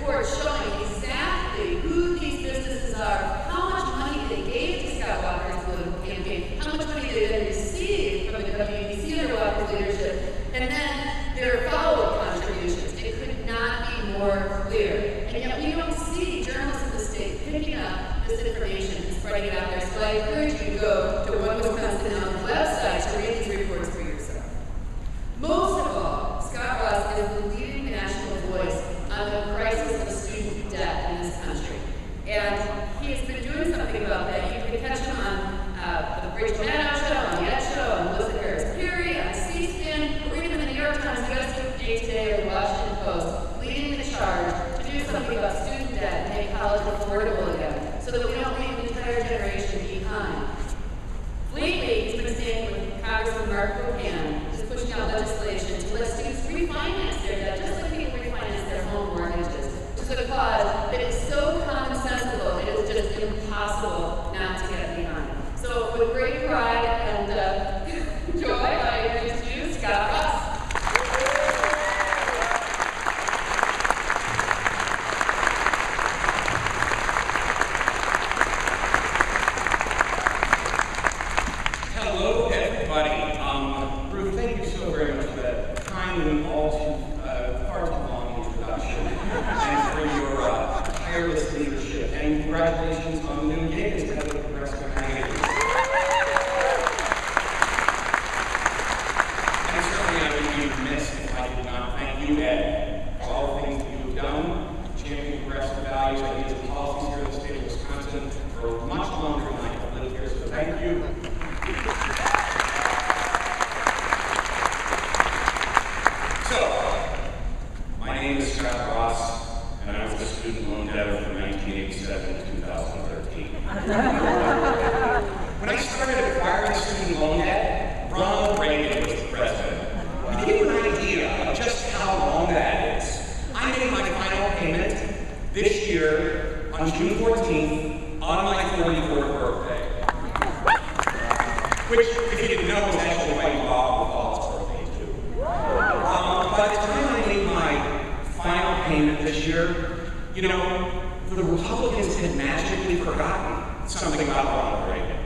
report showing exactly who these businesses are, how much money they gave to Scott Walker's political campaign, how much money they then received from the WBC under Walker's leadership, and then their follow-up contributions. It could not be more clear. And yet we don't see journalists in the state picking up this information and spreading it out there. So I encourage you to go to One Wisconsin Now's website to read these reports for yourself. Most of all, Scott Ross is the leading national voice on the crisis of student debt in this country. And he has been doing something about that. You can catch him on the Rachel Maddow Show, on the Ed Show, on Melissa Harris-Perry, on C-SPAN, or even in the New York Times, USA Today, or the Washington Post, leading the charge to do something about student debt and make college affordable again, so that we don't leave an entire generation behind. Lately, he's been staying with Congressman Mark Buchanan, who's pushing out legislation to let students refinance their debt, just like people refinance their home mortgages, which is a cause that is so commonsensical, it is just impossible not to get behind. So, with great pride and joy, I introduce you, Scott Ross. Hello, everybody. Ruth, thank you so very much for that kind and all too far too long introduction, and for your tireless leadership. And congratulations on the new gig as head of the Progressive Magazine. And certainly I would be remiss if I did not thank you, Ed, for all the things that you have done, championing progressive values, ideas, and policies here in the state of Wisconsin for much longer than I have lived here. So thank you. My name is Scott Ross, and I was a student loan debtor from 1987 to 2013. When I started acquiring student loan debt, Ronald Reagan was the president. To give you an idea of just how long that is, I made my final payment this year on June 14th on my 44th birthday. Which, if you didn't know, was actually my Bob's birthday too. By the time I made my final payment this year, you know, the Republicans had magically forgotten something about Ronald Reagan.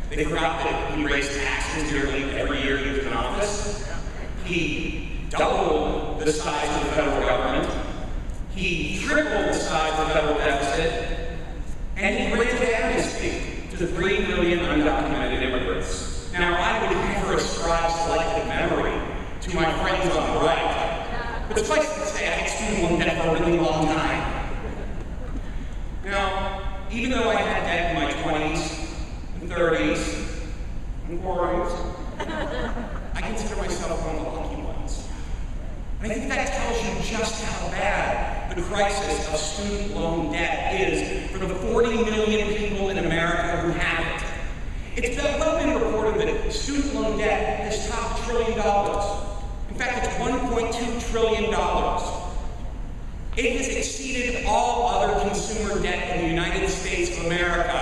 They forgot that he raised taxes nearly every year he was in office. He doubled the size of the federal government. He tripled the size of the federal deficit. And he granted amnesty to 3 million undocumented immigrants. Now, I would never ascribe selective memory to my friends on the right, but suffice it to say, I had student loan debt for a really long time. Now, even though I had debt in my 20s and 30s and 40s, I consider myself one of the lucky ones. And I think that tells you just how bad the crisis of student loan debt is for the 40 million people in America who have it. It's well been reported that student loan debt has topped $1 trillion. In fact, it's $1.2 trillion. It has exceeded all other consumer debt in the United States of America,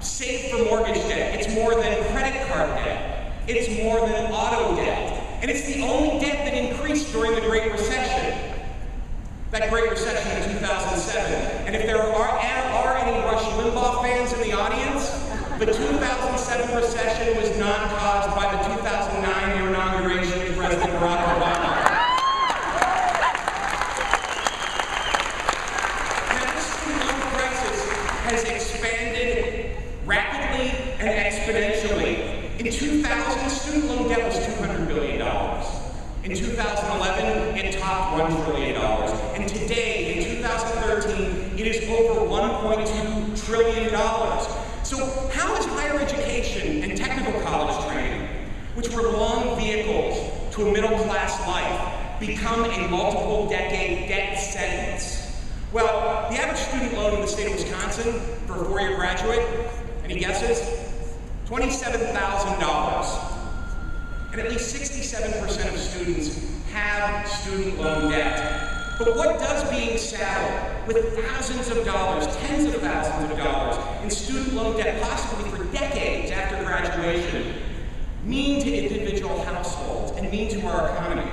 save for mortgage debt. It's more than credit card debt. It's more than auto debt. And it's the only debt that increased during the Great Recession. That Great Recession in 2007. And if there are any Rush Limbaugh fans in the audience, the 2007 recession was not caused by the 2009 inauguration of President Barack Obama. Now, this student loan crisis has expanded rapidly and exponentially. In 2000, student loan debt was $200 billion. In 2011, it topped $1 trillion. And today, in 2013, it is over $1.2 trillion. So how has higher education and technical college training, which were long vehicles to a middle-class life, become a multiple-decade debt sentence? Well, the average student loan in the state of Wisconsin for a four-year graduate, any guesses? $27,000. And at least 67% of students have student loan debt. But what does being saddled with thousands of dollars, tens of thousands of dollars in student loan debt, possibly for decades after graduation, mean to individual households and mean to our economy?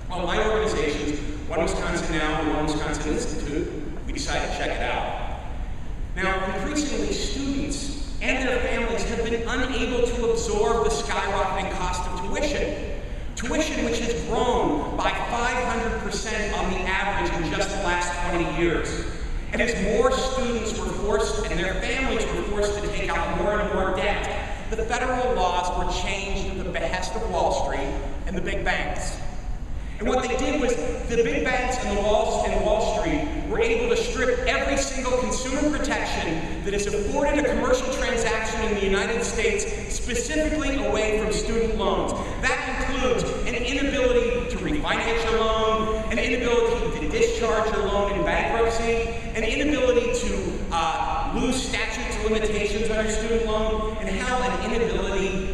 Well, my organizations, One Wisconsin Now and One Wisconsin Institute, we decided to check it out. Now, increasingly, students and their families have been unable to absorb the skyrocketing cost of tuition. Tuition which has grown by 500% on the average in just the last 20 years. And as more students were forced and their families were forced to take out more and more debt, the federal laws were changed at the behest of Wall Street and the big banks. And what they did was the big banks and Wall Street were able to strip every single consumer protection that is afforded a commercial transaction in the United States, specifically away from student loans. That includes an inability to refinance your loan, an inability to discharge your loan in bankruptcy, an inability to lose statutes of limitations on your student loan, and hell, an inability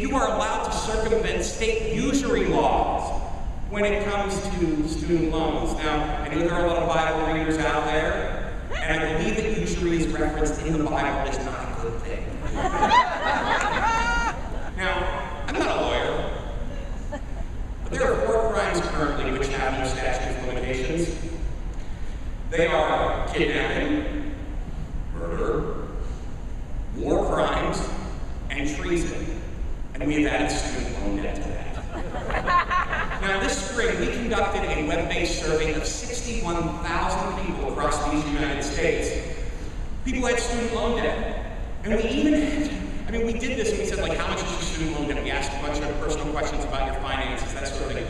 you are allowed to circumvent state usury laws when it comes to student loans. Now, I know there are a lot of Bible readers out there, and I believe that usury is referenced in the Bible is not a good thing. Now, I'm not a lawyer, but there are 4 crimes currently which have no statute of limitations. They are kidnapping, murder, war crimes, and treason. And we have added student loan debt to that. Now, this spring, we conducted a web-based survey of 61,000 people across these United States. People had student loan debt. And we even had, we did this and we said, like, how much is your student loan debt? We asked a bunch of personal questions about your finances, that sort of thing.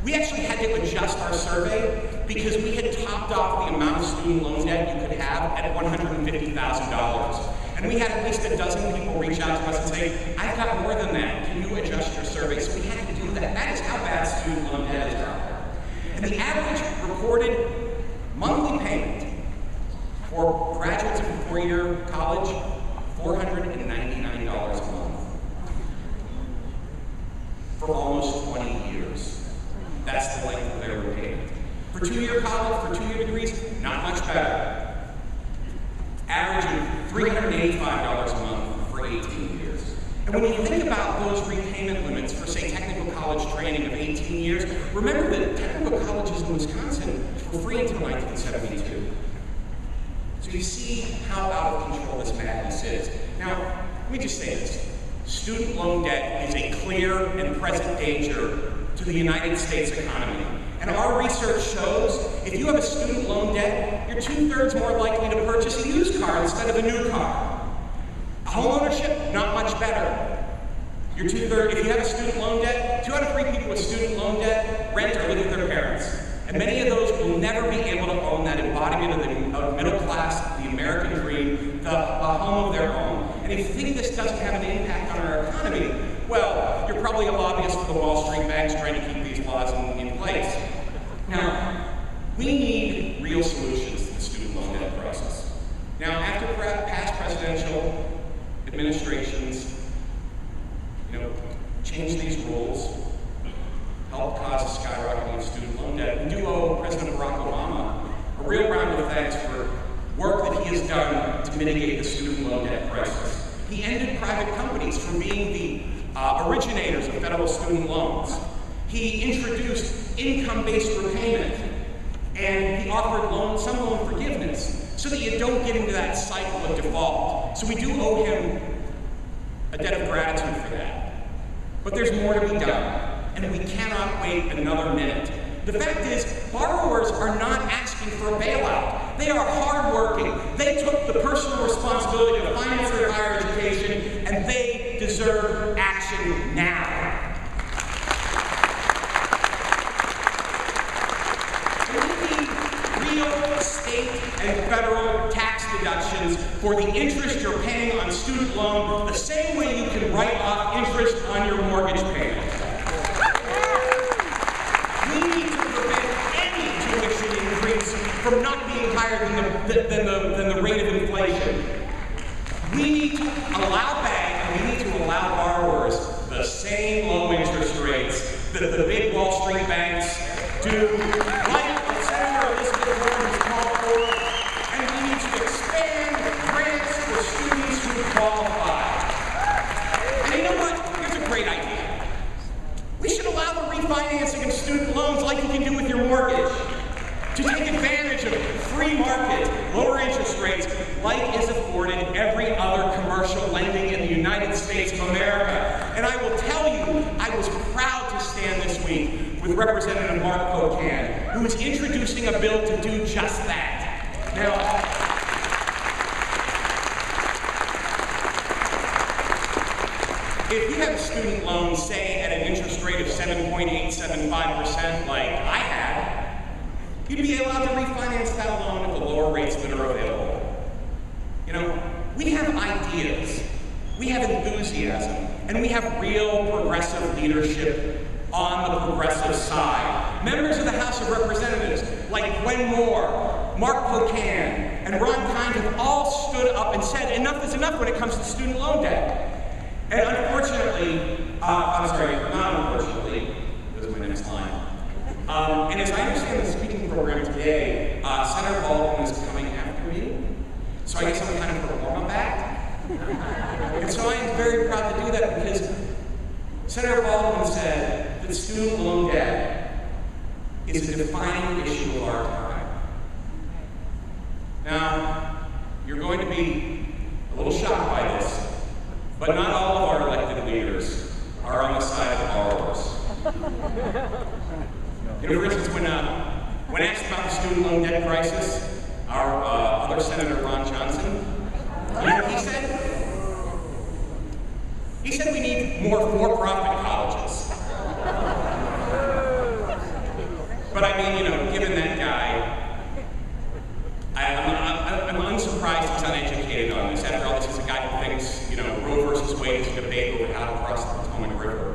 We actually had to adjust our survey because we had topped off the amount of student loan debt you could have at $150,000. And we had at least a dozen people reach out to us and say, I've got more than that. Can you adjust your survey? So we had to do that. That is how bad student loan debt is out there. And the average reported monthly payment for graduates of a 4-year college, $499 a month. For almost 20 years. That's the length of their repayment. For 2-year college, for 2-year degrees, not much better. Averaging $385 a month for 18 years. And when you think about those repayment limits for, say, technical college training of 18 years, remember that technical colleges in Wisconsin were free until 1972. So you see how out of control this madness is. Now, let me just say this. Student loan debt is a clear and present danger to the United States economy. And our research shows if you have a student loan debt, you're 2/3 more likely to purchase a used car instead of a new car. Home ownership, not much better. You're 2/3, if you have a student loan debt, 2 out of 3 people with student loan debt rent or live with their parents. And many of those will never be able to own that embodiment of middle class, the American dream, a home of their own. And if you think this doesn't have an impact on our economy, well, you're probably a lobbyist for the Wall Street banks trying to keep these laws in place. Now, we need real solutions to the student loan debt crisis. Now, after past presidential administrations, change these rules, help cause a skyrocketing of student loan debt, we do owe President Barack Obama a real round of thanks for work that he has done to mitigate the student loan debt crisis. He ended private companies from being the originators of federal student loans. He introduced income-based repayment, and he offered some loan forgiveness so that you don't get into that cycle of default. So we do owe him a debt of gratitude for that. But there's more to be done, and we cannot wait another minute. The fact is, borrowers are not asking for a bailout. They are hardworking. They took the personal responsibility to finance their higher education, and they deserve action now. State and federal tax deductions for the interest you're paying on student loan, the same way you can write off interest on your mortgage payment. We need to prevent any tuition increase from not being higher than the rate of inflation. We need to allow banks, we need to allow borrowers the same low interest rates that the big Wall Street banks do, like Senator Elizabeth Warren has called for, and we need to expand grants for students who qualify. And you know what? Here's a great idea. We should allow the refinancing of student loans like you can do with your mortgage, to take advantage of free free market, lower interest rates, like is afforded every other commercial lending in the United States of America. And I will tell you, I was proud to stand this week with Representative Mark Pocan, who is introducing a bill to do just that. Now, if you have a student loan, say, at an interest rate of 7.875%, like I had, you'd be allowed to refinance that loan at the lower rates that are available. You know, we have ideas, we have enthusiasm, and we have real progressive leadership on the progressive side. Members of the House of Representatives, like Gwen Moore, Mark Pocan, and Ron Kind have all stood up and said enough is enough when it comes to student loan debt. And unfortunately, not unfortunately, this is my next line. And as I understand the speaking program today, Senator Baldwin is coming after me. So I guess I'm kind of a warm-up act. And so I am very proud to do that because Senator Baldwin said that student loan debt is a defining issue of our time. Now, you're going to be a little shocked by this, but not all of our elected leaders are on the side of borrowers. You know, for instance, when asked about the student loan debt crisis, our other Senator Ron Johnson, you know what he said? He said we need more for-profit colleges. But I mean, you know, given that guy, I'm unsurprised he's uneducated on this. After all, this is a guy who thinks, you know, Roe versus Wade is a debate over how to cross the Potomac River.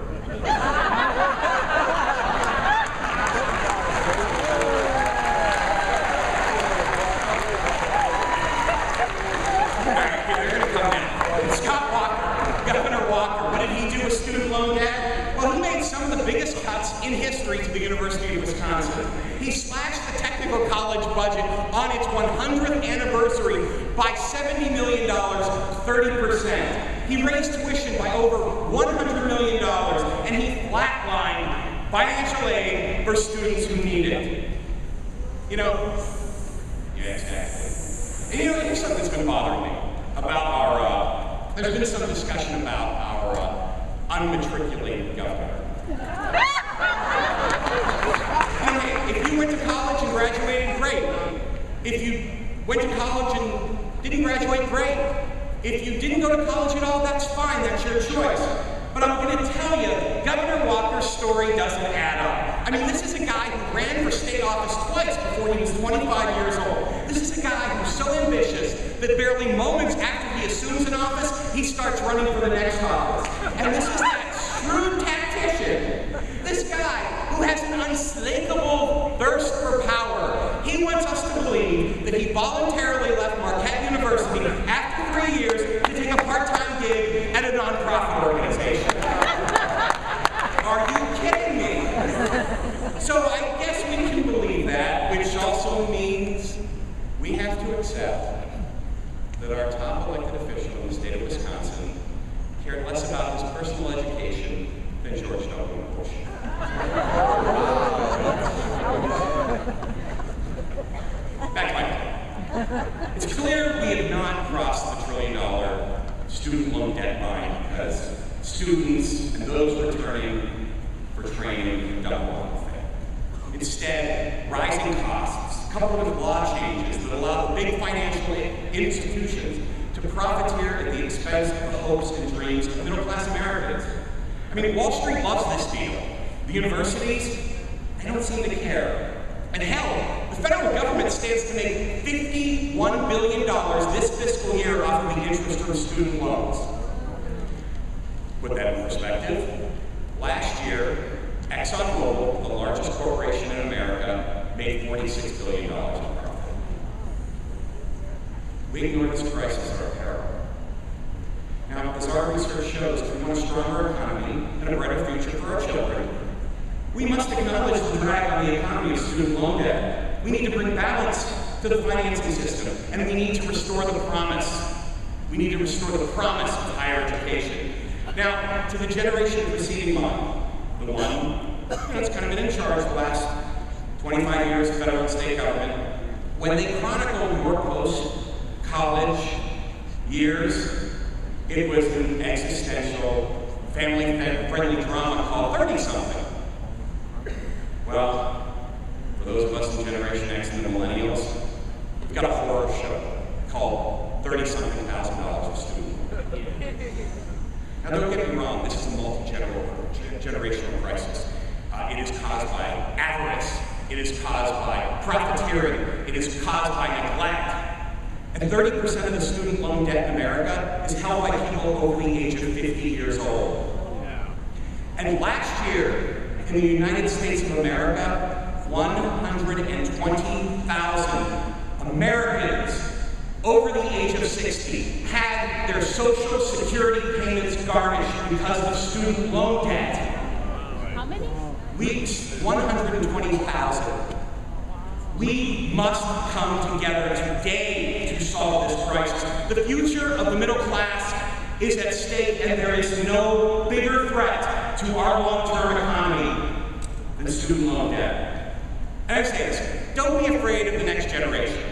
All right, they're going to come now. Scott Walker, Governor Walker, what did he do with student loan debt? Well, he made some of the biggest cuts in history to the University of Wisconsin. He slashed the technical college budget on its 100th anniversary by $70 million, 30%. He raised tuition by over $100 million, and he flatlined financial aid for students who need it. You know, yeah, exactly. And you know, here's something that's been bothering me about our, there's been some discussion about our unmatriculated governor. If you went to college and graduated, great. If you went to college and didn't graduate, great. If you didn't go to college at all, that's fine, that's your choice. But I'm going to tell you, Governor Walker's story doesn't add up. I mean, this is a guy who ran for state office twice before he was 25 years old. This is a guy who's so ambitious that barely moments after he assumes an office, he starts running for the next office. And this is that shrewd tactician, this guy who has an unslakable thirst for power. He wants us to believe that he voluntarily left Marquette University after 3 years to take a part-time gig at a nonprofit organization. Are you kidding me? So I guess we can believe that, which also means we have to accept that our top elected official in the state of Wisconsin cared less about his personal education than George W. Bush. Back to my point. It's clear we have not crossed the $1 trillion student loan debt line because students and those returning for training have done one thing. Instead, rising costs, coupled with law changes that allow the big financial institutions to profiteer at the expense of the hopes and dreams of middle-class Americans. I mean, Wall Street loves this deal. The universities, they don't seem to care. And hell, the federal government stands to make $51 billion this fiscal year off of the interest from student loans. Put that in perspective, last year, ExxonMobil, the largest corporation in America, made $46 billion in profit. We ignore this crisis at our peril. Now, as our research shows, if we want a stronger economy and a brighter future for our children, we must acknowledge the drag on the economy of student loan debt. We need to bring balance to the financing system, and we need to restore the promise. We need to restore the promise of higher education. Now, to the generation preceding mine, the one that's kind of been in charge the last 25 years of federal and state government, When they chronicled your post-college years, it was an existential, family-friendly drama called 30-something. Well, for those of us in Generation X and the millennials, we've got a horror show called $30-something thousand a student. Now don't get me wrong, this is a multi-generational crisis. It is caused by avarice, it is caused by profiteering, it is caused by neglect. And 30% of the student loan debt in America is held by people over the age of 50 years old. Yeah. And last year, in the United States of America, 120,000 Americans over the age of 60 had their Social Security payments garnished because of student loan debt. How many? 120,000. We must come together today to solve this crisis. The future of the middle class is at stake, and there is no bigger threat to our long-term economy than student loan debt. And I say this, don't be afraid of the next generation.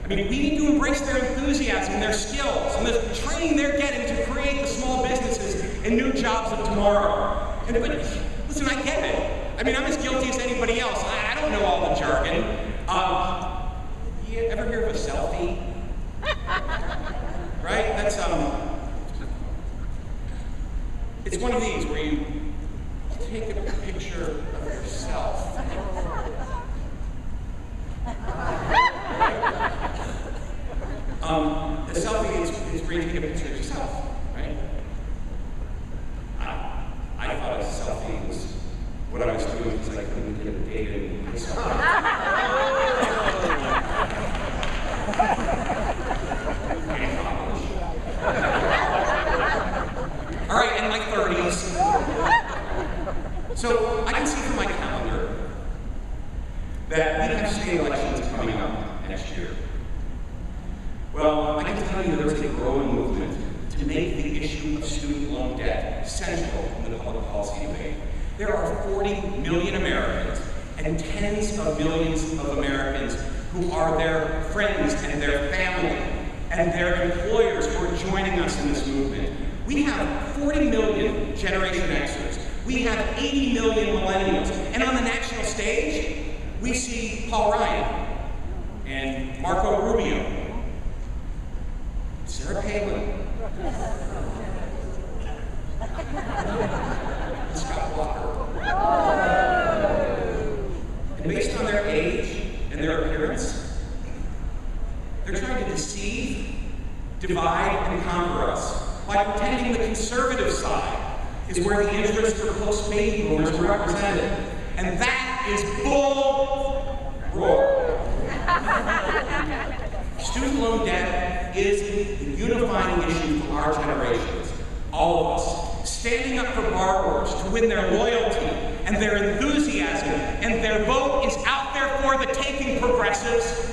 I mean, we need to embrace their enthusiasm, their skills, and the training they're getting to create the small businesses and new jobs of tomorrow. But listen, I get it. I mean, I'm as guilty as anybody else. I don't know all the jargon. You ever hear of a selfie? Right? That's, it's one of these where you take a picture of yourself. The selfie is where you take a picture of yourself, right? I thought a selfie was what I was doing because I couldn't get a date in high school. All right, in my 30s. So I can see from my calendar that we have state elections coming up next year. Well, I can tell you there is a growing movement to make the issue of student loan debt central in the public policy debate. There are 40 million Americans and tens of millions of Americans who are their friends and their family and their employers who are joining us in this movement. We have 40 million Generation Xers. We have 80 million millennials. And on the national stage, we see Paul Ryan and Marco Rubio, Sarah Palin, Scot Walker. And based on their age and their appearance, they're trying to deceive, divide, and conquer us by pretending the conservative side is where the interests for post-baby boomers are represented. And that is bull roar. Student loan debt is the unifying issue for our generations, all of us, standing up for borrowers to win their loyalty and their enthusiasm, and their vote is out there for the taking, progressives.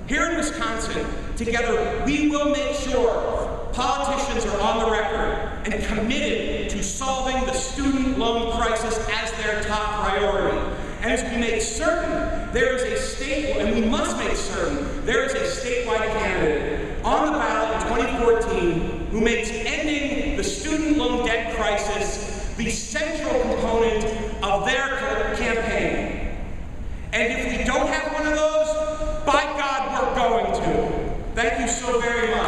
Here in Wisconsin, together, we will make sure politicians are on the record and committed to solving the student loan crisis as their top priority. And as we make certain there is a and we must make certain there is a statewide candidate on the ballot in 2014 who makes ending the student loan debt crisis the central component of their campaign. And if we don't have one of those, by God, we're going to. Thank you so very much.